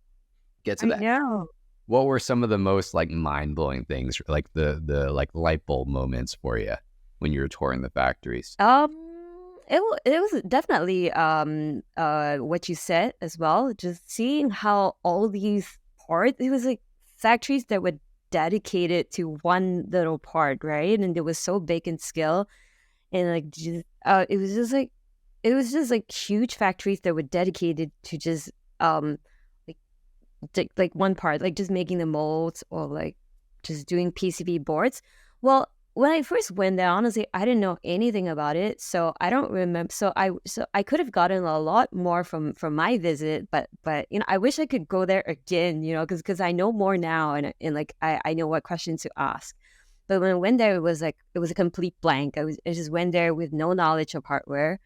Speaker 2: get to
Speaker 1: I
Speaker 2: that.
Speaker 1: know.
Speaker 2: What were some of the most like mind-blowing things, like the like light bulb moments for you when you were touring the factories?
Speaker 1: It was definitely what you said as well. Just seeing how all these parts, it was like factories that were dedicated to one little part, right? And it was so big in scale, and like just it was just like huge factories that were dedicated to just like like one part, like just making the molds or like just doing PCB boards. Well, when I first went there, honestly, I didn't know anything about it, so I don't remember. So I could have gotten a lot more from my visit, but I wish I could go there again, because I know more now, and like I know what questions to ask. But when I went there, it was a complete blank. I just went there with no knowledge of hardware.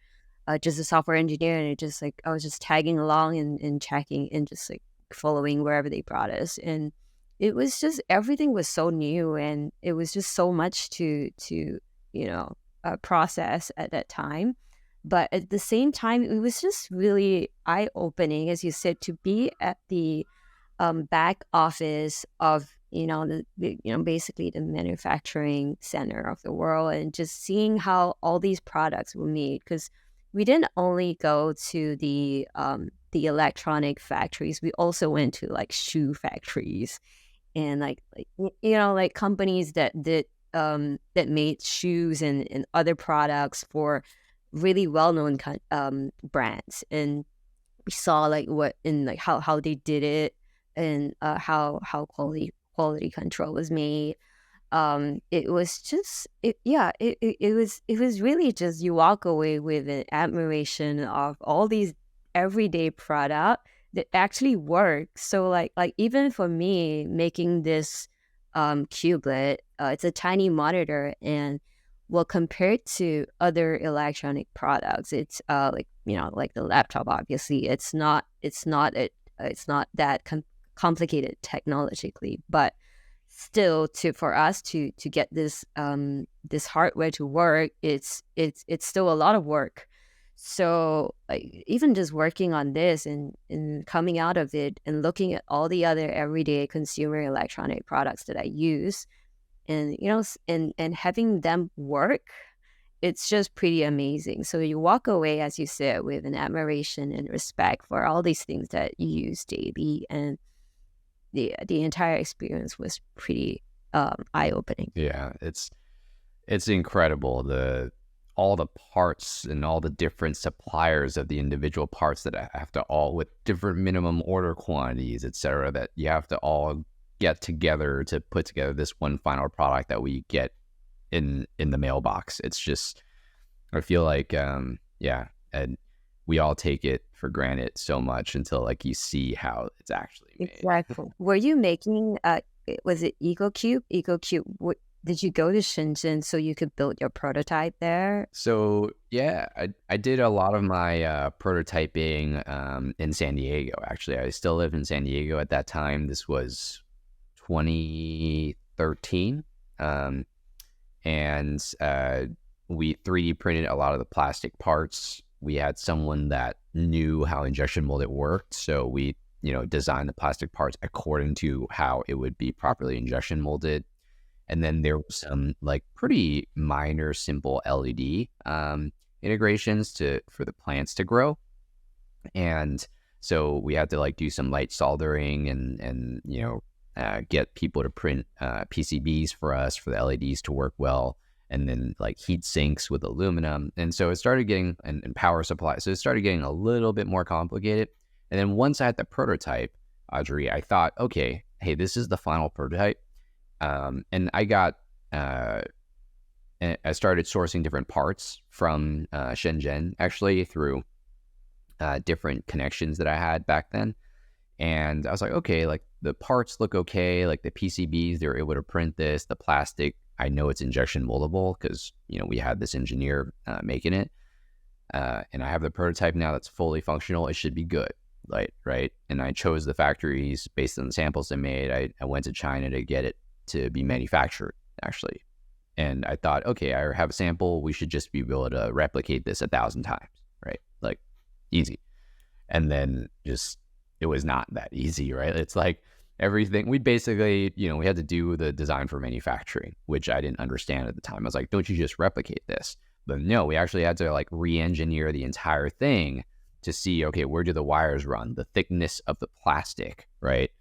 Speaker 1: just a software engineer, and it just like I was just tagging along and checking and just like following wherever they brought us. And it was just everything was so new, and it was just so much to process at that time. But at the same time, it was just really eye opening, as you said, to be at the back office of basically the manufacturing center of the world, and just seeing how all these products were made. Because we didn't only go to the electronic factories, we also went to like shoe factories, and like companies that made shoes and other products for really well-known brands. And we saw like what in like how they did it, and how quality control was made. It was just it was really just you walk away with an admiration of all these everyday product that actually work. So like even for me making this Kublet, it's a tiny monitor, and well, compared to other electronic products, it's like the laptop. Obviously, it's not that complicated technologically, but still, for us to get this hardware to work, it's still a lot of work. So like even just working on this and coming out of it and looking at all the other everyday consumer electronic products that I use, and and having them work, it's just pretty amazing. So you walk away, as you said, with an admiration and respect for all these things that you use daily, and the entire experience was pretty eye opening.
Speaker 2: Yeah, it's incredible, all the parts and all the different suppliers of the individual parts that I have to all with different minimum order quantities, etc., that you have to all get together to put together this one final product that we get in the mailbox. It's just, I feel like yeah, and we all take it for granted so much until like you see how it's actually made.
Speaker 1: Exactly. Were you making was it EcoCube? Did you go to Shenzhen so you could build your prototype there?
Speaker 2: So yeah, I did a lot of my prototyping in San Diego. Actually, I still lived in San Diego at that time. This was 2013, and we 3D printed a lot of the plastic parts. We had someone that knew how injection molded worked, so we designed the plastic parts according to how it would be properly injection molded. And then there was some like pretty minor, simple LED integrations for the plants to grow. And so we had to like do some light soldering and get people to print PCBs for us for the LEDs to work well, and then like heat sinks with aluminum. And so it started getting, and power supply. So it started getting a little bit more complicated. And then once I had the prototype, Audrey, I thought, okay, hey, this is the final prototype. And I started sourcing different parts from Shenzhen, actually, through different connections that I had back then. And I was like, okay, like the parts look okay, like the PCBs, they were able to print this. The plastic, I know it's injection moldable because, we had this engineer making it. And I have the prototype now that's fully functional. It should be good, right? And I chose the factories based on the samples I made. I went to China to get it to be manufactured, actually. And I thought, okay, I have a sample. We should just be able to replicate this 1,000 times, right? Like, easy. And then it was not that easy, right? It's like everything, we basically, we had to do the design for manufacturing, which I didn't understand at the time. I was like, don't you just replicate this? But no, we actually had to like re-engineer the entire thing to see, okay, where do the wires run? The thickness of the plastic, right?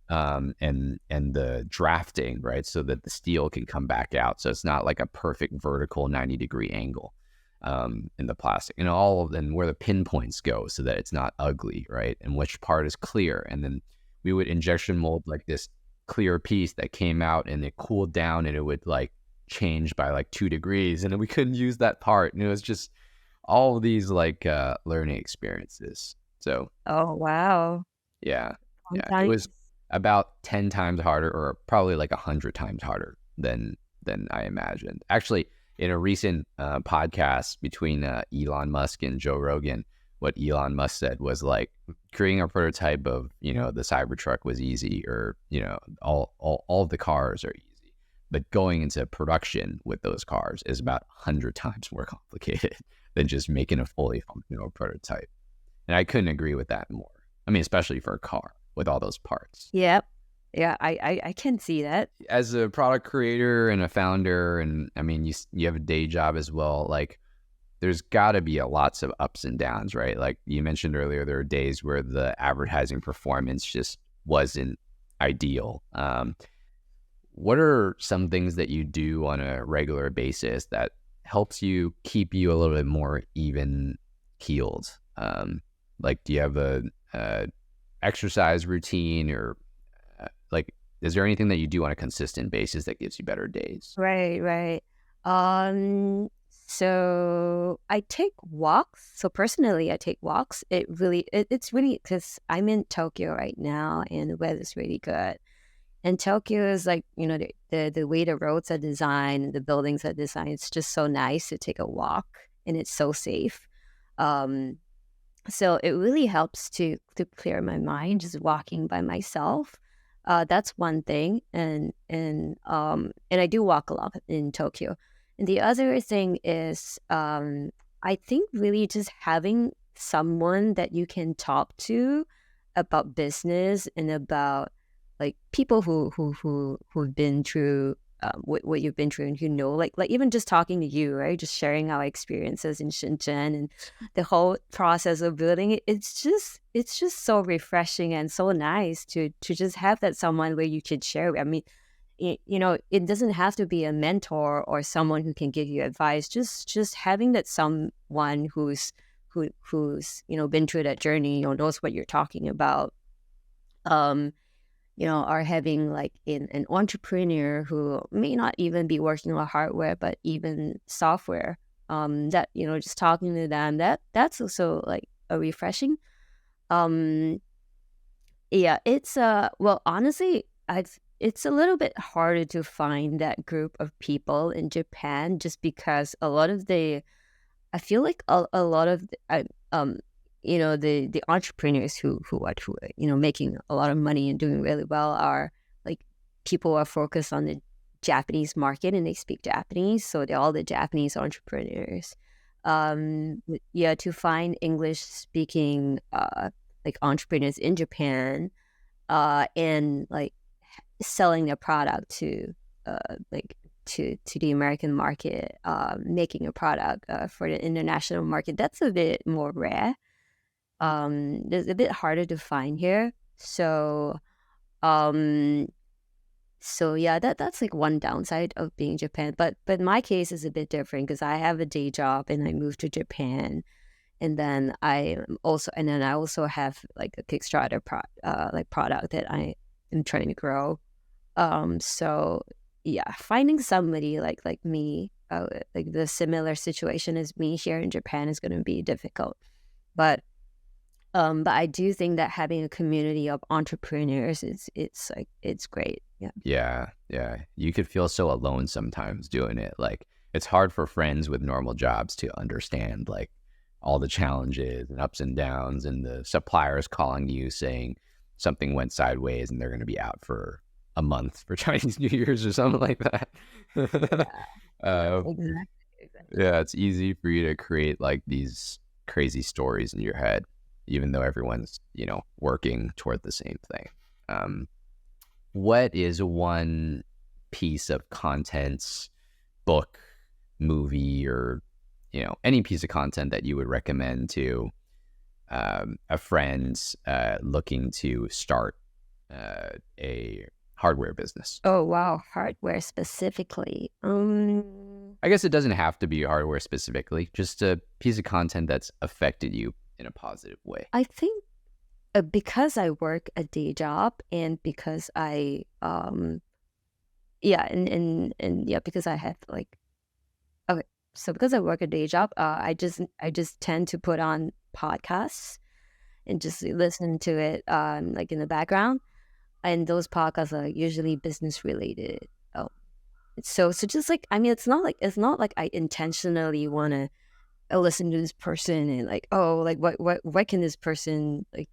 Speaker 2: And the drafting, right? So that the steel can come back out. So it's not like a perfect vertical 90-degree angle in the plastic, and and where the pinpoints go so that it's not ugly, right? And which part is clear. And then we would injection mold like this clear piece that came out, and it cooled down, and it would like change by like 2 degrees, and then we couldn't use that part. And it was just all of these like learning experiences. So
Speaker 1: Oh wow.
Speaker 2: yeah, it
Speaker 1: Sometimes
Speaker 2: was about 10 times harder, or probably like 100 times harder than I imagined. Actually, In a recent podcast between Elon Musk and Joe Rogan, what Elon Musk said was like creating a prototype of, the Cybertruck was easy, or, all of the cars are easy. But going into production with those cars is about 100 times more complicated than just making a fully functional prototype. And I couldn't agree with that more. I mean, especially for a car with all those parts.
Speaker 1: Yep. Yeah, I can see that.
Speaker 2: As a product creator and a founder, and I mean, you have a day job as well, like there's got to be lots of ups and downs, right? Like you mentioned earlier, there are days where the advertising performance just wasn't ideal. What are some things that you do on a regular basis that helps you keep you a little bit more even keeled? Like, do you have a exercise routine, or like, is there anything that you do on a consistent basis that gives you better days?
Speaker 1: Right. So I take walks. So personally, I take walks. It's really because I'm in Tokyo right now, and the weather's really good. And Tokyo is like, the way the roads are designed and the buildings are designed, it's just so nice to take a walk, and it's so safe. So it really helps to clear my mind just walking by myself. That's one thing, and I do walk a lot in Tokyo. And the other thing is, I think really just having someone that you can talk to about business and about like people who've been through what you've been through, and like even just talking to you, right? Just sharing our experiences in Shenzhen and the whole process of building it. It's just so refreshing and so nice to just have that someone where you could share. I mean, it doesn't have to be a mentor or someone who can give you advice. Just having that someone who's been through that journey, knows what you're talking about. Are having like an entrepreneur who may not even be working on hardware, but even software, that, just talking to them, that's also like a refreshing. Yeah, it's well, honestly, it's a little bit harder to find that group of people in Japan, just because I feel like a lot of the entrepreneurs who are making a lot of money and doing really well are like people who are focused on the Japanese market, and they speak Japanese, so they're all the Japanese entrepreneurs. To find English speaking like entrepreneurs in Japan, and like selling their product to the American market, making a product for the international market, that's a bit more rare. It's a bit harder to find here. So yeah, that's like one downside of being Japan. But my case is a bit different because I have a day job and I moved to Japan, and then I also have like a Kickstarter product that I am trying to grow. So yeah, finding somebody like me, like the similar situation as me here in Japan is going to be difficult. But I do think that having a community of entrepreneurs it's great.
Speaker 2: Yeah. You could feel so alone sometimes doing it. Like it's hard for friends with normal jobs to understand like all the challenges and ups and downs, and the suppliers calling you saying something went sideways and they're going to be out for a month for Chinese New Year's or something like that.
Speaker 1: Exactly.
Speaker 2: Yeah, it's easy for you to create like these crazy stories in your head, even though everyone's, working toward the same thing. What is one piece of content, book, movie, or, any piece of content that you would recommend to a friend looking to start a hardware business?
Speaker 1: Oh wow, hardware specifically.
Speaker 2: I guess it doesn't have to be hardware specifically, just a piece of content that's affected you in a positive way.
Speaker 1: I think because I work a day job, and because I because I have like, okay, so because I work a day job, I just tend to put on podcasts and just listen to it like in the background, and those podcasts are usually business related. So just like, I mean, it's not like I intentionally want to listen to this person and like, oh, like what can this person like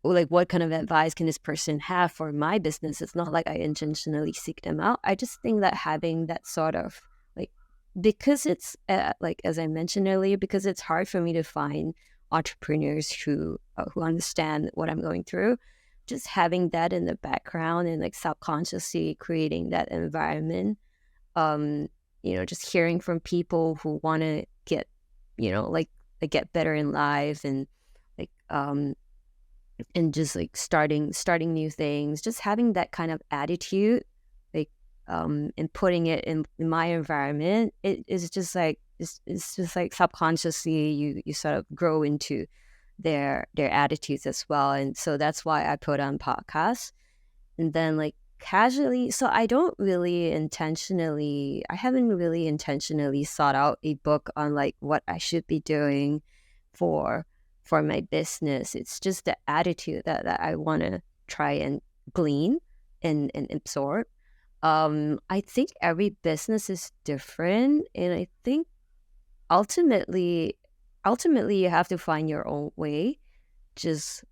Speaker 1: what kind of advice can this person have for my business? It's not like I intentionally seek them out. I just think that having that sort of like, because it's like, as I mentioned earlier, because it's hard for me to find entrepreneurs who understand what I'm going through, just having that in the background and like subconsciously creating that environment, um just hearing from people who want to get, like get better in life, and like just like starting new things, just having that kind of attitude, like and putting it in my environment, it is just like it's just like subconsciously you sort of grow into their attitudes as well. And so that's why I put on podcasts. And then like casually, so I haven't really intentionally sought out a book on like what I should be doing for my business. It's just the attitude that I want to try and glean and absorb. I think every business is different, and I think ultimately you have to find your own way, just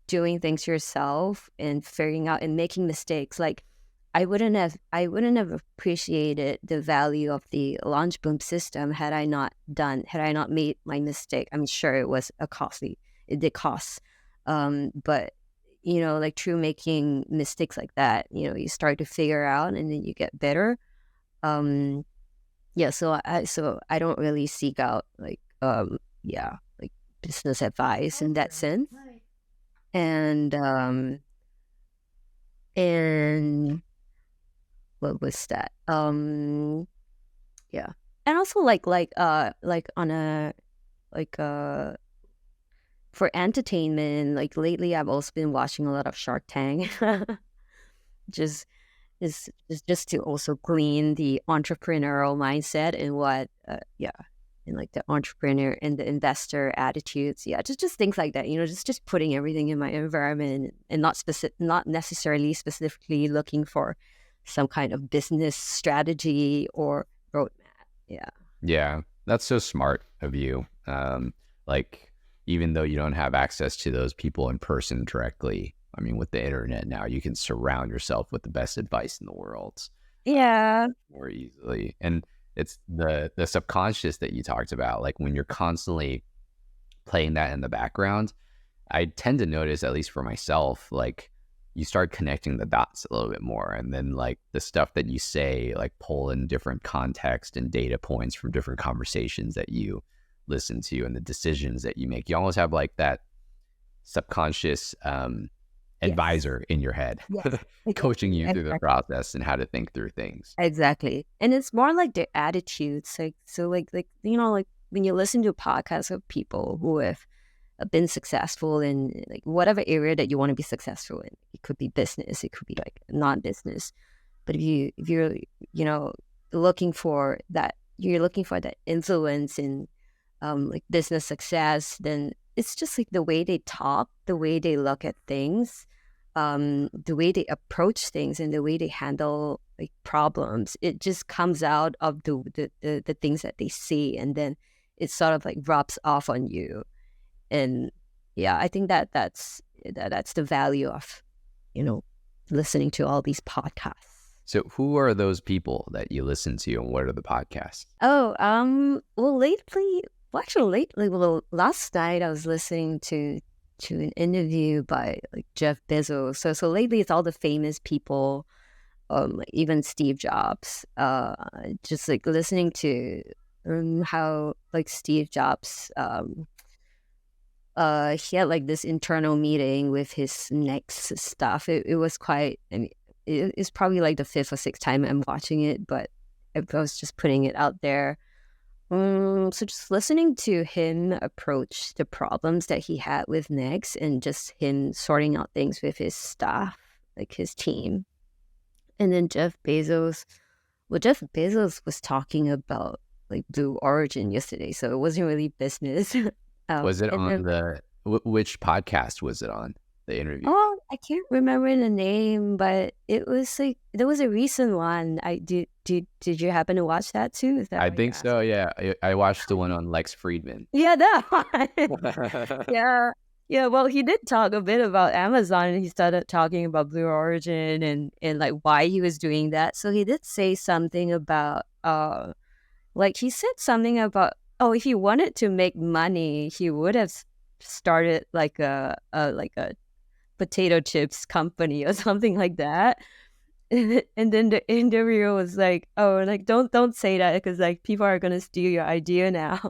Speaker 1: doing things yourself and figuring out and making mistakes. Like I wouldn't have appreciated the value of the launch boom system had I not made my mistake. I'm sure it did cost, but like through making mistakes like that, you start to figure out and then you get better. um yeah, so I don't really seek out like like business advice in that sense. And and what was that? Yeah. And also like on a like for entertainment, like lately I've also been watching a lot of Shark Tank. just just to also glean the entrepreneurial mindset and what and like the entrepreneur and the investor attitudes. Yeah, just things like that, just putting everything in my environment, and not necessarily specifically looking for some kind of business strategy or roadmap. Yeah.
Speaker 2: Yeah, that's so smart of you. Like, even though you don't have access to those people in person directly, I mean, with the internet now, you can surround yourself with the best advice in the world
Speaker 1: Yeah.
Speaker 2: more easily. And it's the subconscious that you talked about. Like when you're constantly playing that in the background, I tend to notice, at least for myself, like you start connecting the dots a little bit more. And then like the stuff that you say, like pull in different context and data points from different conversations that you listen to and the decisions that you make. You almost have like that subconscious advisor in your head,
Speaker 1: Yes.
Speaker 2: coaching you through the
Speaker 1: Exactly.
Speaker 2: process and how to think through things.
Speaker 1: Exactly. And it's more like their attitudes. Like, so like, like when you listen to a podcast of people who have been successful in like whatever area that you want to be successful in. It could be business, it could be like non-business. But if you're looking for that, influence in like business success, then it's just like the way they talk, the way they look at things, the way they approach things, and the way they handle like problems. It just comes out of the things that they see, and then it sort of like rubs off on you. And yeah, I think that's the value of listening to all these podcasts.
Speaker 2: So who are those people that you listen to, and what are the podcasts?
Speaker 1: Oh, well, last night I was listening to an interview by like Jeff Bezos. So lately it's all the famous people, like even Steve Jobs. Just like listening to how like Steve Jobs he had like this internal meeting with his next stuff. It was quite, I mean, it's probably like the fifth or sixth time I'm watching it, but I was just putting it out there. So just listening to him approach the problems that he had with Next, and just him sorting out things with his staff, like his team. And then Jeff Bezos was talking about like Blue Origin yesterday, so it wasn't really business.
Speaker 2: Was it
Speaker 1: And
Speaker 2: on
Speaker 1: then
Speaker 2: which podcast was it on? the interview?
Speaker 1: Oh, I can't remember the name, but it was like there was a recent one. Did you happen to watch that too? Is that
Speaker 2: I
Speaker 1: why you're
Speaker 2: think so.
Speaker 1: asking?
Speaker 2: Yeah, I watched the one on Lex Friedman.
Speaker 1: Yeah, that one. Yeah. Yeah, well, he did talk a bit about Amazon, and he started talking about Blue Origin and like why he was doing that. So he did say something about like he said something about, oh, if he wanted to make money, he would have started like a potato chips company or something like that. And then the interviewer was like, "Oh, like don't say that because like people are gonna steal your idea now."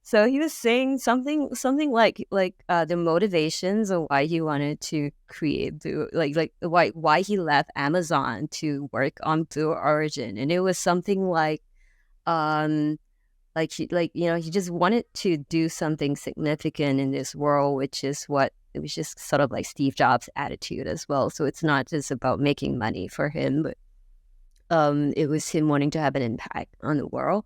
Speaker 1: So he was saying something like the motivations of why he wanted to create Blue, like why he left Amazon to work on Blue Origin, and it was something um like he just wanted to do something significant in this world, which is what it was just sort of like Steve Jobs' attitude as well. So it's not just about making money for him, but it was him wanting to have an impact on the world.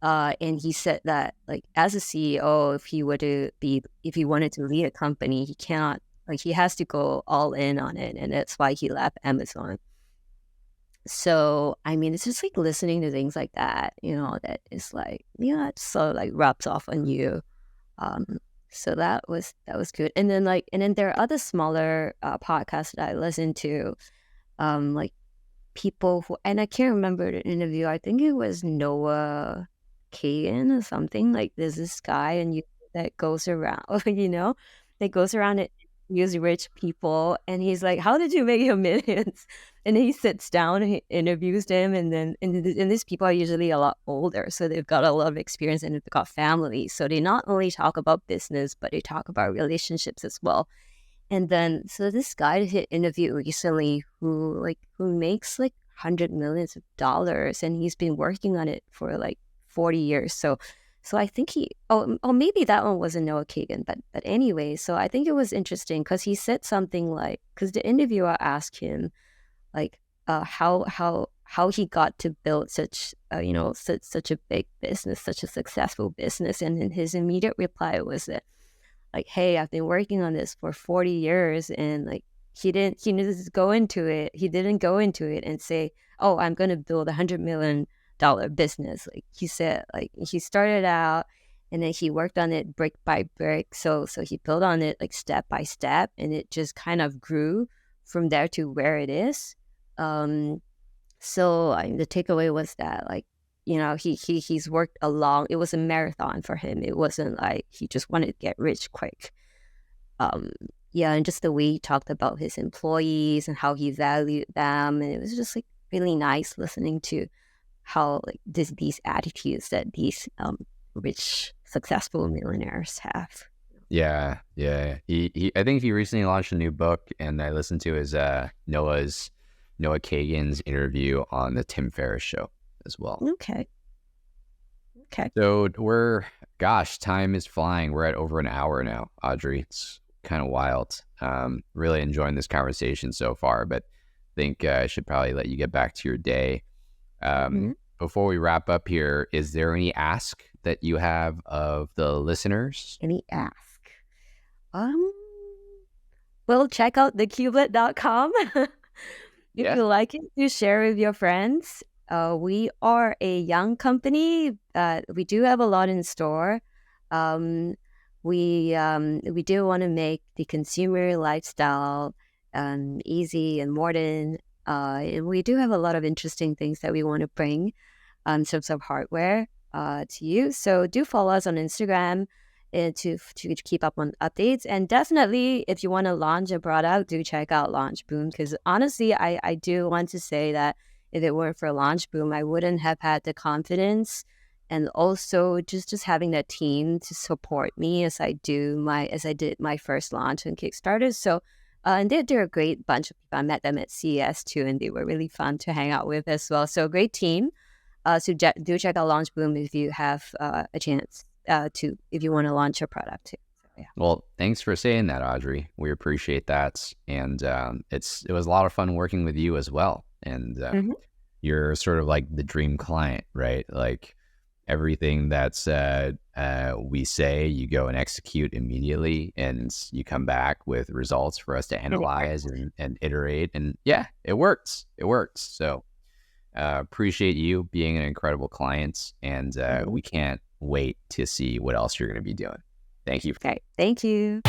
Speaker 1: And he said that like as a CEO, if he wanted to lead a company, he cannot like he has to go all in on it, and that's why he left Amazon. So I mean, it's just like listening to things like that, that is like it sort of like rubs off on you. Um, so that was good. And then there are other smaller podcasts that I listen to, like people who, and I can't remember the interview. I think it was Noah Kagan or something. Like there's this guy and you that goes around, that goes around and interviews rich people, and he's like, "How did you make your millions?" And then he sits down and he interviews them, and these people are usually a lot older, so they've got a lot of experience and they've got families. So they not only talk about business, but they talk about relationships as well. And then, so this guy hit interview recently who makes like hundred millions of dollars, and he's been working on it for like 40 years. So I think maybe that one wasn't Noah Kagan, but anyway. So I think it was interesting because he said something like, because the interviewer asked him like how he got to build such a big business, such a successful business, and then his immediate reply was that like, hey, I've been working on this for 40 years. And like, he didn't go into it. He didn't go into it and say, oh, I'm going to build $100 million business. Like he said, like he started out and then he worked on it brick by brick. So he built on it like step by step, and it just kind of grew from there to where it is. So the takeaway was that like, he's worked along. It was a marathon for him. It wasn't like he just wanted to get rich quick. Um, yeah, and just the way he talked about his employees and how he valued them, and it was just like really nice listening to how like these attitudes that these rich, successful millionaires have.
Speaker 2: Yeah. I think he recently launched a new book, and I listened to his Noah Kagan's interview on the Tim Ferriss show as well.
Speaker 1: Okay.
Speaker 2: So time is flying. We're at over an hour now, Audrey. It's kind of wild. Really enjoying this conversation so far, but I think I should probably let you get back to your day. Before we wrap up here, is there any ask that you have of the listeners?
Speaker 1: Any ask? Well, check out thekublet.com. If you like it, do share with your friends. We are a young company. We do have a lot in store. We do want to make the consumer lifestyle easy and modern. And we do have a lot of interesting things that we want to bring in terms of hardware to you. So do follow us on Instagram to keep up on updates. And definitely, if you want to launch a product, do check out Launch Boom. Because honestly, I do want to say that if it weren't for Launch Boom, I wouldn't have had the confidence and also just having that team to support me as I did my first launch on Kickstarter. So and they're a great bunch of people. I met them at CES too, and they were really fun to hang out with as well. So great team. So do check out Launch Boom if you have a chance if you want to launch your product too. So, yeah.
Speaker 2: Well, thanks for saying that, Audrey. We appreciate that, and it was a lot of fun working with you as well. And you're sort of like the dream client, right? Like everything that's we say, you go and execute immediately, and you come back with results for us to analyze and iterate. And yeah, it works. So appreciate you being an incredible client, and we can't wait to see what else you're going to be doing. Thank you.
Speaker 1: Okay. Thank you.